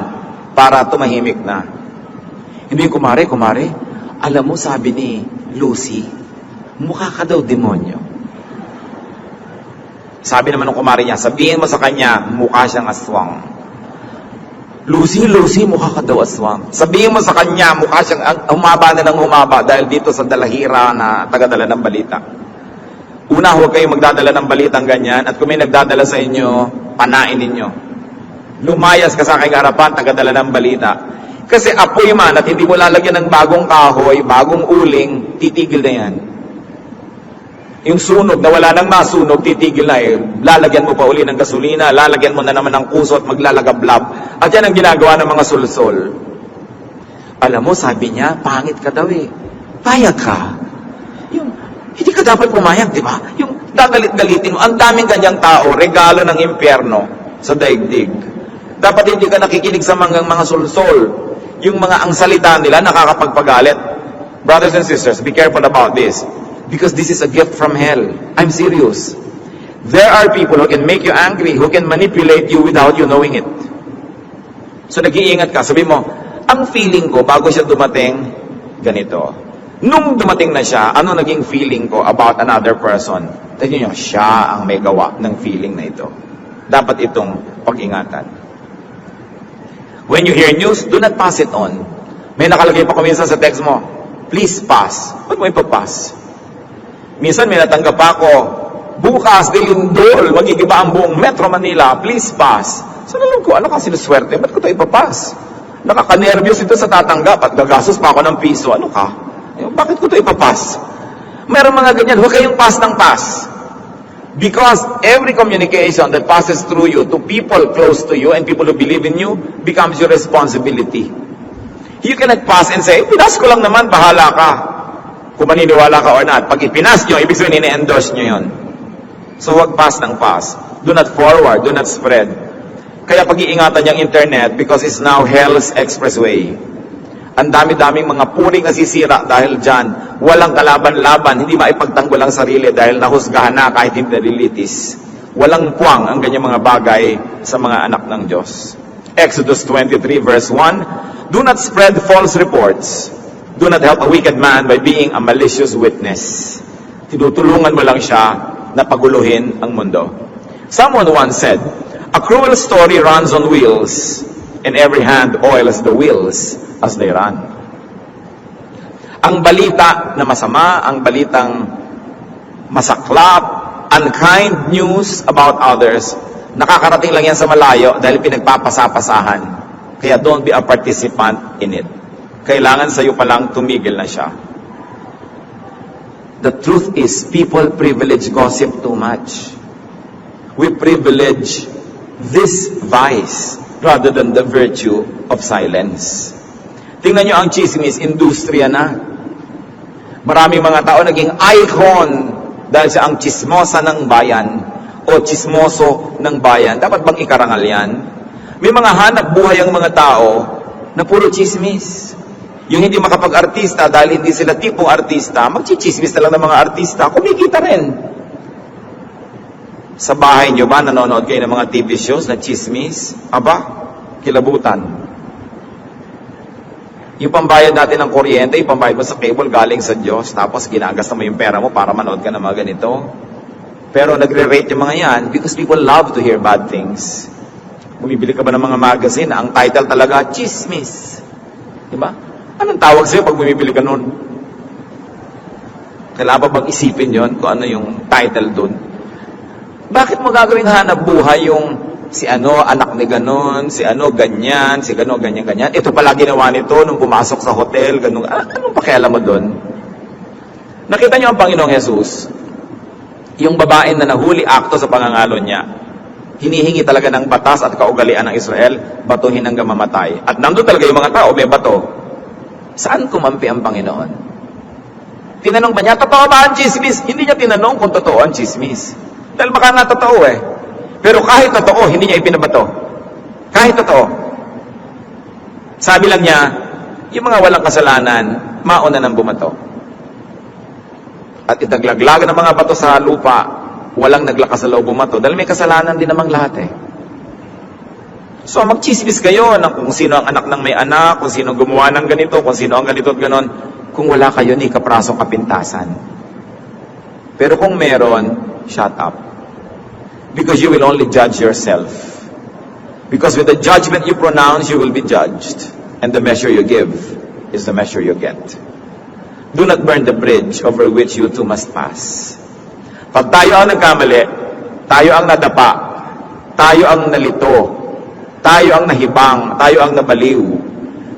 [SPEAKER 1] para tumahimik na. Hindi, kumare, alam mo, sabi ni Lucy, mukha ka daw demonyo. Sabi naman ng kumare niya, sabihin mo sa kanya, mukha siyang aswang. Lucy, mukha ka daw aswang. Sabihin mo sa kanya, mukha siyang humaba na ng humaba dahil dito sa dalahira na tagadala ng balita. Una, huwag kayong magdadala ng balitang ganyan at kung may nagdadala sa inyo, panain ninyo. Lumayas ka sa aking harapan, tagadala ng balita. Kasi apoy man at hindi mo lalagyan ng bagong kahoy, bagong uling, titigil na yan. Yung sunog na wala nang masunog, titigil na eh. Lalagyan mo pa uli ng gasolina, lalagyan mo na naman ng kuso at maglalagablab. At yan ang ginagawa ng mga sulsol. Alam mo, sabi niya, pangit ka daw eh. Payag ka. Yung, hindi ka dapat pumayag, di ba? Yung gagalit-galitin mo. Ang daming ganyang tao, regalo ng impyerno sa daigdig. Dapat hindi ka nakikinig sa mga sulsol. Yung mga ang salita nila nakakapagpagalit. Brothers and sisters, be careful about this. Because this is a gift from hell. I'm serious. There are people who can make you angry, who can manipulate you without you knowing it. So nag-iingat ka. Sabi mo, ang feeling ko bago siya dumating, ganito. Nung dumating na siya, ano naging feeling ko about another person? Tignan nyo, siya ang may gawa ng feeling na ito. Dapat itong pag-ingatan. When you hear news, do not pass it on. May nakalagay pa kuminsan sa text mo, please pass. Ba't mo ipapass? Minsan may natanggap ako, bukas, Dilindol, magigiba ang buong Metro Manila, please pass. So nalong ko, ano ka sinuswerte? Ba't ko ito ipapass? Nakaka-nervyos ito sa tatanggap at gagastos pa ako ng piso. Ano ka? Bakit ko ito ipapass? Meron mga ganyan, huwag kayong pass ng pass. Because every communication that passes through you to people close to you and people who believe in you becomes your responsibility. You cannot pass and say, pinas ko lang naman, bahala ka. Kung maniniwala ka or not. Pag ipinas nyo, ibig sabihin ini-endorse nyo yun. So huwag pass ng pass. Do not forward, do not spread. Kaya pag-iingatan yung internet because it's now hell's expressway. Ang dami-daming mga puring nasisira dahil dyan. Walang kalaban-laban, hindi maipagtanggol ang sarili dahil nahusgahan na kahit hindi nalilitis. Walang puwang ang ganyang mga bagay sa mga anak ng Diyos. Exodus 23 verse 1, do not spread false reports. Do not help a wicked man by being a malicious witness. Tinutulungan mo lang siya na paguluhin ang mundo. Someone once said, a cruel story runs on wheels, and every hand oils the wheels as they run. Ang balita na masama, ang balitang masaklap, unkind news about others, nakakarating lang yan sa malayo dahil pinagpapasapasahan. Kaya don't be a participant in it. Kailangan sa'yo palang tumigil na siya. The truth is, people privilege gossip too much. We privilege this vice rather than the virtue of silence. Tingnan nyo ang chismis, industriya na. Maraming mga tao naging icon dahil siya ang chismosa ng bayan o chismoso ng bayan. Dapat bang ikarangal yan? May mga hanap buhay ang mga tao na puro chismis. Yung hindi makapag-artista dahil hindi sila tipong artista, magchichismis na lang ng mga artista, kumikita rin. Sa bahay nyo ba, nanonood kayo ng mga TV shows na chismis? Aba, kilabutan. Yung pambayad natin ng kuryente, yung pambayad mo sa cable galing sa Diyos, tapos ginagasta mo yung pera mo para manood ka ng mga ganito. Pero nagre-rate yung mga yan because people love to hear bad things. Bumibili ka ba ng mga magazine na ang title talaga, chismis? Diba? Anong tawag sa'yo pag bumibili ka nun? Kailangan ba bang isipin yon kung ano yung title dun? Bakit mo gagawin hanap buhay yung si ano, anak ni ganon, si ano, ganyan, si gano, ganyan, ganyan. Ito pala ginawa nito nung pumasok sa hotel, ganon. Anong pakialam mo doon? Nakita niyo ang Panginoong Jesus, yung babae na nahuli akto sa pangangalo niya, hinihingi talaga ng batas at kaugalian ng Israel, batuhin hanggang mamatay. At nandun talaga yung mga tao, may bato. Saan kumampi ang Panginoon? Tinanong ba niya, totoo ba ang chismis? Hindi niya tinanong kung totoo ang chismis. Dahil baka na totoo eh. Pero kahit totoo, hindi niya ipinabato. Kahit totoo. Sabi lang niya, yung mga walang kasalanan, mauna nang bumato. At itaglaglagan ng mga bato sa lupa, walang naglakas sa loob bumato. Dahil may kasalanan din namang lahat eh. So magchismis kayo ng kung sino ang anak ng may anak, kung sino gumawa ng ganito, kung sino ang ganito at ganon. Kung wala kayo, ni kaprasong kapintasan. Pero kung meron, shut up. Because you will only judge yourself. Because with the judgment you pronounce, you will be judged. And the measure you give is the measure you get. Do not burn the bridge over which you too must pass. Pag tayo ang nagkamali, tayo ang nadapa, tayo ang nalito, tayo ang nahibang, tayo ang nabaliw.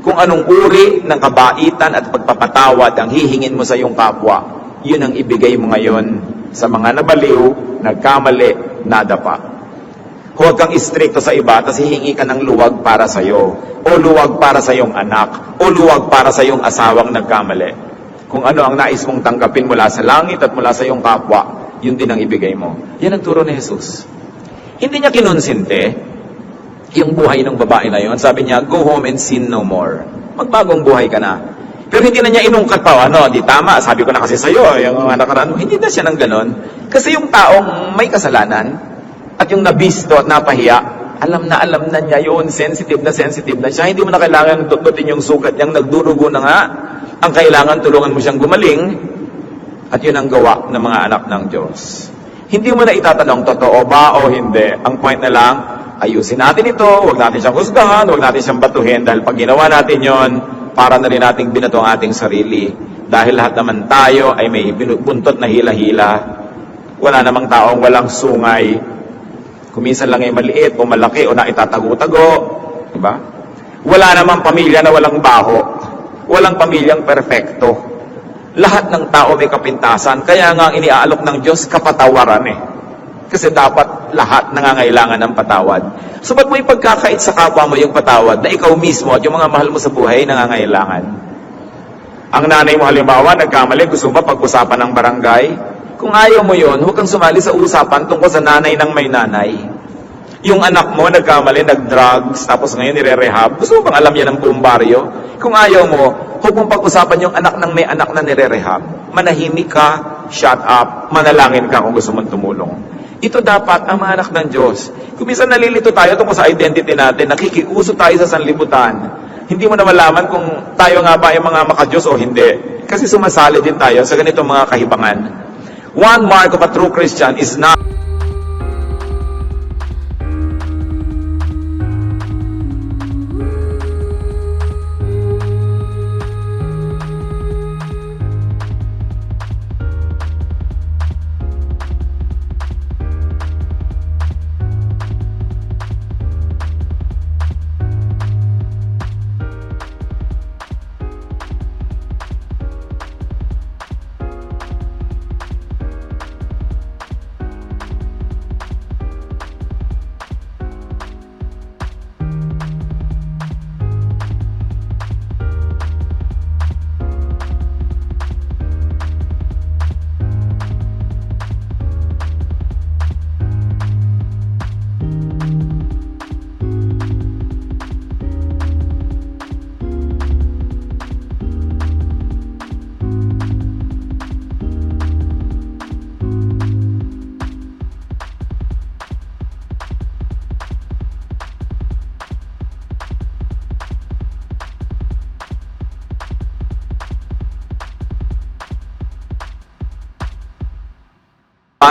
[SPEAKER 1] Kung anong uri ng kabaitan at pagpapatawad ang hihingin mo sa iyong kapwa, yun ang ibigay mo ngayon sa mga nabaliw, nagkamali, nadapa. Huwag kang istrikto sa iba, tapos hihingi ka ng luwag para sa iyo, o luwag para sa iyong anak, o luwag para sa iyong asawang nagkamali. Kung ano ang nais mong tanggapin mula sa langit at mula sa iyong kapwa, yun din ang ibigay mo. Yan ang turo ni Jesus. Hindi niya kinonsinte yung buhay ng babae na yun. Sabi niya, go home and sin no more. Magbagong buhay ka na. Pero hindi na niya inungkat pa, di tama, sabi ko na kasi sa'yo, yung mga nakaraan, hindi na siya ng ganon. Kasi yung taong may kasalanan, at yung nabisto at napahiya, alam na niya yun, sensitive na siya. Hindi mo na kailangan tututin yung sugat niyang nagdurugo na nga. Ang kailangan, tulungan mo siyang gumaling, at yun ang gawa ng mga anak ng Diyos. Hindi mo na itatanong, totoo ba o hindi. Ang point na lang, ayusin natin ito, huwag natin siyang husgahan, huwag natin siyang batuhin, dahil pag ginawa natin yon, para na rin nating binato ang ating sarili. Dahil lahat naman tayo ay may buntot na hila-hila. Wala namang taong walang sungay. Kuminsan lang ay maliit o malaki o naitatago-tago. Diba? Wala namang pamilya na walang baho. Walang pamilyang perfecto. Lahat ng tao may kapintasan. Kaya nga ang iniaalok ng Diyos, kapatawaran eh. Kasi dapat lahat nangangailangan ng patawad. So ba't mo ipagkakait sa kapwa mo yung patawad na ikaw mismo at yung mga mahal mo sa buhay nangangailangan? Ang nanay mo halimbawa, nagkamali, gusto mo ba pag-usapan ng barangay? Kung ayaw mo yun, huwag kang sumali sa usapan tungkol sa nanay ng may nanay. Yung anak mo, nagkamali, nag-drugs, tapos ngayon nire-rehab. Gusto mo bang alam yan ng buong baryo? Kung ayaw mo, huwag mong pag-usapan yung anak ng may anak na nire-rehab. Manahimik ka, shut up, manalangin ka kung gusto mong tumulong. Ito dapat ang mga anak ng Diyos. Kung minsan nalilito tayo tungkol sa identity natin, nakikiuso tayo sa sanlibutan, hindi mo na malaman kung tayo nga ba yung mga makadiyos o hindi. Kasi sumasali din tayo sa ganitong mga kahibangan. One mark of a true Christian is not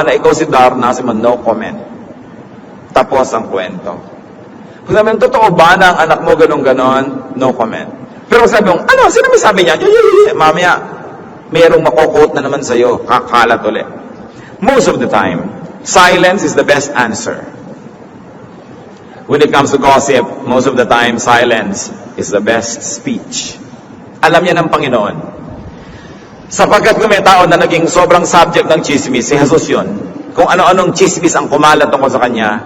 [SPEAKER 1] na ikaw si Darna, si man, no comment. Tapos ang kwento. Kung sabi, totoo ba na ang anak mo ganon-ganon? No comment. Pero sabi mo, ano, sino may sabi niya? Mamaya, mayroong makukot na naman sa'yo. Kakalat ulit. Most of the time, silence is the best answer. When it comes to gossip, most of the time, silence is the best speech. Alam niya ng Panginoon. Sapagkat kung may tao na naging sobrang subject ng chismis, si Jesus yun. Kung ano-anong chismis ang kumalat tungkol sa kanya,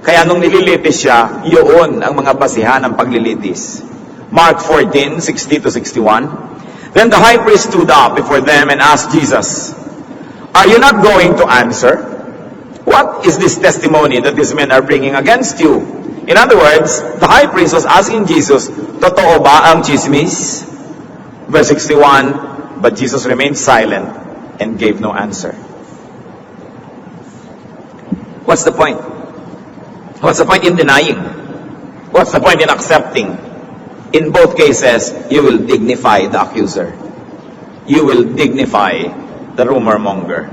[SPEAKER 1] kaya nung nililitis siya, yun ang mga basihan ng paglilitis. Mark 14:60-61. Then the high priest stood up before them and asked Jesus, "Are you not going to answer? What is this testimony that these men are bringing against you?" In other words, the high priest was asking Jesus, totoo ba ang chismis? Verse 61, but Jesus remained silent and gave no answer. What's the point? What's the point in denying? What's the point in accepting? In both cases, you will dignify the accuser. You will dignify the rumor monger.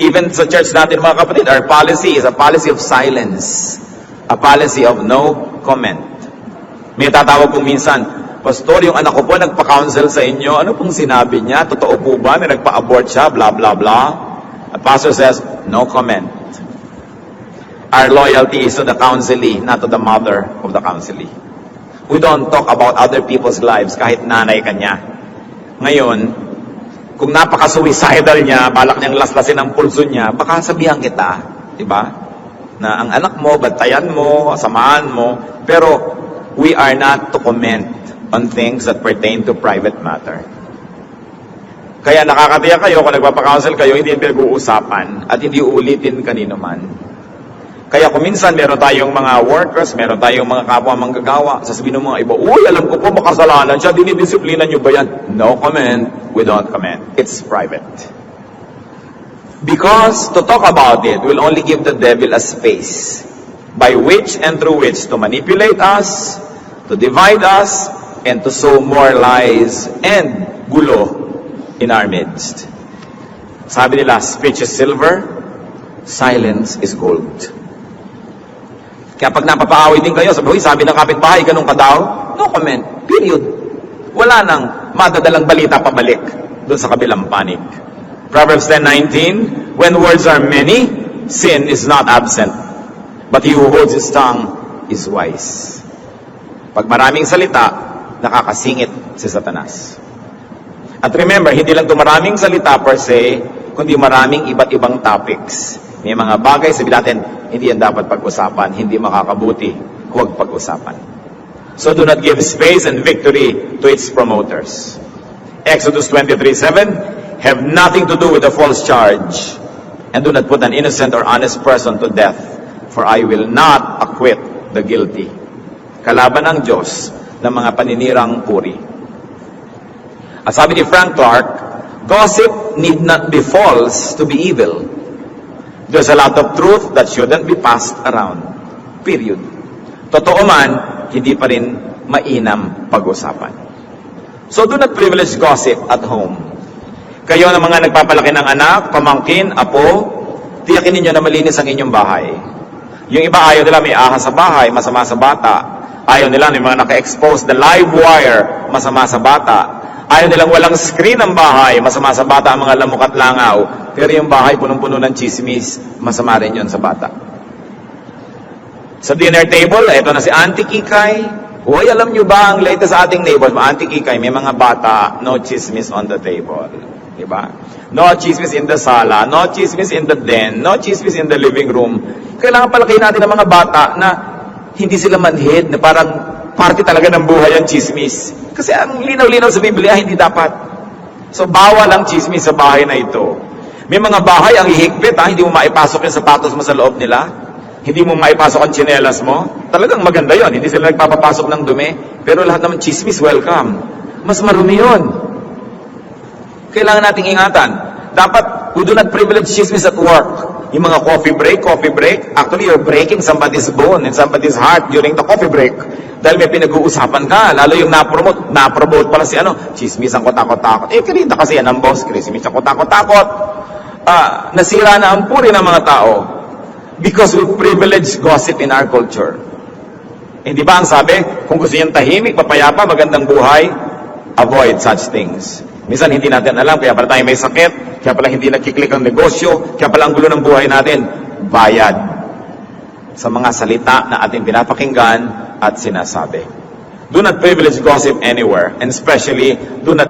[SPEAKER 1] Even sa church natin, mga kapatid, our policy is a policy of silence. A policy of no comment. May tatawag po minsan, Pastor, yung anak ko po nagpa-counsel sa inyo, ano pong sinabi niya? Totoo po ba? May nagpa-abort siya? Blah, blah, blah. The pastor says, no comment. Our loyalty is to the counselee, not to the mother of the counselee. We don't talk about other people's lives kahit nanay ka niya. Ngayon, kung napaka-suicidal niya, balak niyang laslasin ang pulso niya, baka sabihan kita, di ba? Na ang anak mo, bantayan mo, samahan mo, pero we are not to comment on things that pertain to private matter. Kaya nakakatiyak kayo kung nagpapakounsel kayo, hindi yung pinag-uusapan at hindi uulitin kanino man. Kaya kung minsan meron tayong mga workers, meron tayong mga kapwa manggagawa, sasabihin ng mga iba, uy, alam ko po makasalanan siya, dinidisiplina niyo ba yan? No comment, we don't comment. It's private. Because to talk about it will only give the devil a space by which and through which to manipulate us, to divide us, and to sow more lies and gulo in our midst. Sabi nila, speech is silver, silence is gold. Kaya pag napapaaway din kayo, sabi ng kapitbahay, ganun ka daw, no comment, period. Wala nang madadalang balita pabalik doon sa kabilang panig. Proverbs 10:19, when words are many, sin is not absent, but he who holds his tongue is wise. Pag maraming salita, nakakasingit si Satanas. At remember, hindi lang ito maraming salita per se, kundi maraming iba't ibang topics. May mga bagay, sabi natin, hindi yan dapat pag-usapan, hindi makakabuti, huwag pag-usapan. So do not give space and victory to its promoters. Exodus 23:7, have nothing to do with a false charge, and do not put an innocent or honest person to death, for I will not acquit the guilty. Kalaban ng Diyos ng mga paninirang puri. At sabi ni Frank Clark, gossip need not be false to be evil. There's a lot of truth that shouldn't be passed around. Period. Totoo man, hindi pa rin mainam pag-usapan. So do not privilege gossip at home. Kayo na mga nagpapalaki ng anak, pamangkin, apo, tiyakin ninyo na malinis ang inyong bahay. Yung iba ayaw nila may ahas sa bahay, masama sa bata. Ayaw nila may mga naka-expose na live wire, masama sa bata. Ayaw nilang walang screen ang bahay, masama sa bata ang mga lamok at langaw. Pero yung bahay punong-puno ng chismis, masama rin yun sa bata. Sa dinner table, eto na si Auntie Kikay. Uy, alam nyo ba ang latest sa ating neighbors? Auntie Kikay, may mga bata, no chismis on the table. Diba? No chismis in the sala, no chismis in the den, no chismis in the living room. Kailangan palakihin natin ang mga bata na hindi sila manhid, na parang parte talaga ng buhay ang chismis. Kasi ang linaw-linaw sa Biblia, hindi dapat. So, bawal ang chismis sa bahay na ito. May mga bahay ang hihigpit, hindi mo maipasok yung sapatos mo sa loob nila. Hindi mo maipasok ang tsinelas mo. Talagang maganda yon. Hindi sila nagpapapasok ng dumi. Pero lahat naman chismis, welcome. Mas marumi yun. Kailangan nating ingatan. Dapat, we do not privilege chismis at work. Yung mga coffee break, actually you're breaking somebody's bone and somebody's heart during the coffee break. Dahil may pinag-uusapan ka, lalo yung napromote pala si chismis ang kotakot-takot. Kinita kasi yan ang boss, chismis ang kotakot-takot. nasira na ang puri ng mga tao because we privilege gossip in our culture. Hindi ba ang sabi, kung gusto niyang tahimik, papayapa, magandang buhay, avoid such things. Minsan hindi natin alam, kaya pala tayo may sakit, kaya pala hindi nagkiklik ang negosyo, kaya pala ang gulo ng buhay natin, bayad sa mga salita na ating pinapakinggan at sinasabi. Do not privilege gossip anywhere, and especially, do not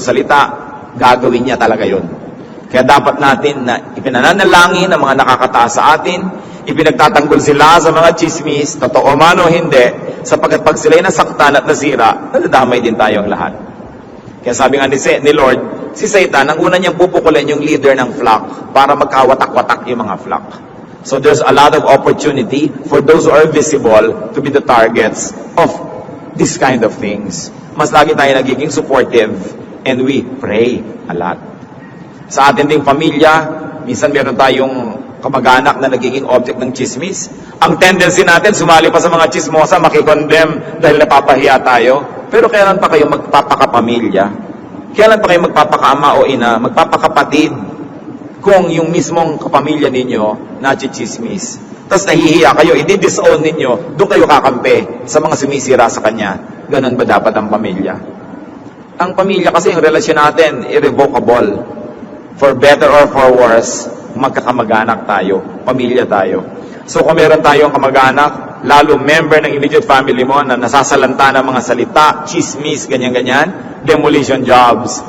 [SPEAKER 1] salita, gagawin niya talaga yun. Kaya dapat natin na ipinananalangin ang mga nakakataas sa atin, ipinagtatanggol sila sa mga chismis, totoo man o hindi, sapagkat pag sila'y nasaktan at nasira, nadadamay din tayong lahat. Kaya sabi nga ni Lord, si Satan, ang una niyang pupukulin yung leader ng flock para magkawatak-watak yung mga flock. So there's a lot of opportunity for those who are visible to be the targets of this kind of things. Mas lagi tayo nagiging supportive and we pray a lot. Sa atin ding pamilya, minsan meron tayong kamag-anak na nagiging object ng chismis. Ang tendency natin, sumali pa sa mga chismosa, makikondemn dahil napapahiya tayo. Pero kailan pa kayo magpapakapamilya? Kailan pa kayo magpapakaama o ina, magpapakapatid kung yung mismong kapamilya ninyo nachichismis? Tapos nahihiya kayo, i-disown ninyo, doon kayo kakampi sa mga sumisira sa kanya. Ganun ba dapat ang pamilya? Ang pamilya kasi, yung relasyon natin, irrevocable. For better or for worse, magkakamag-anak tayo, pamilya tayo. So kung meron tayong kamag-anak, lalo member ng immediate family mo na nasasalanta ng mga salita, chismis, ganyan-ganyan, demolition jobs.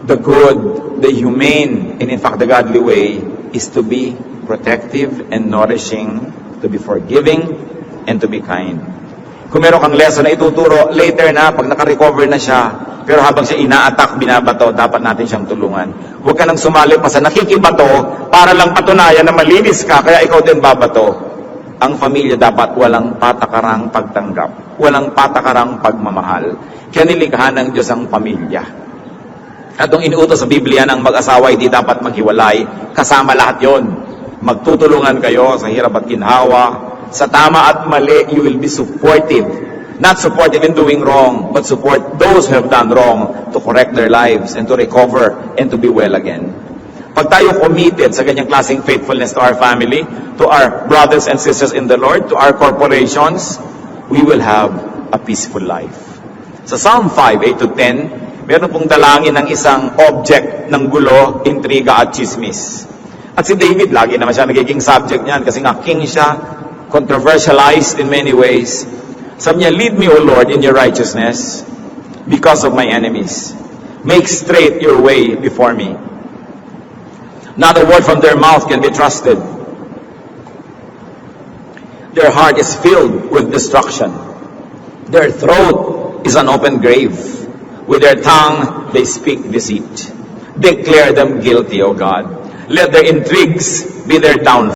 [SPEAKER 1] The good, the humane, and in fact the godly way is to be protective and nourishing, to be forgiving, and to be kind. Kung meron kang lesson na ituturo, later na, pag naka-recover na siya, pero habang siya ina-attack, binabato, dapat natin siyang tulungan. Huwag ka nang sumali pa sa nakikibato para lang patunayan na malinis ka, kaya ikaw din babato. Ang pamilya dapat walang patakarang pagtanggap, walang patakarang pagmamahal. Kaya nilikha ng Diyos ang pamilya. At ang inuutos sa Biblia ng mag-asawa, hindi dapat maghiwalay, kasama lahat yon. Magtutulungan kayo sa hirap at ginhawa, sa tama at mali, you will be supportive. Not supportive in doing wrong, but support those who have done wrong to correct their lives and to recover and to be well again. Pag tayo committed sa ganyang klaseng faithfulness to our family, to our brothers and sisters in the Lord, to our corporations, we will have a peaceful life. Sa Psalm 5, 8-10, meron pong dalangin ng isang object ng gulo, intriga at chismis. At si David, lagi naman siya nagiging subject niyan kasi nga king siya, controversialized in many ways. Sabi niya, lead me, O Lord, in your righteousness because of my enemies. Make straight your way before me. Not a word from their mouth can be trusted. Their heart is filled with destruction. Their throat is an open grave. With their tongue they speak deceit. Declare them guilty, O God. Let their intrigues be their downfall.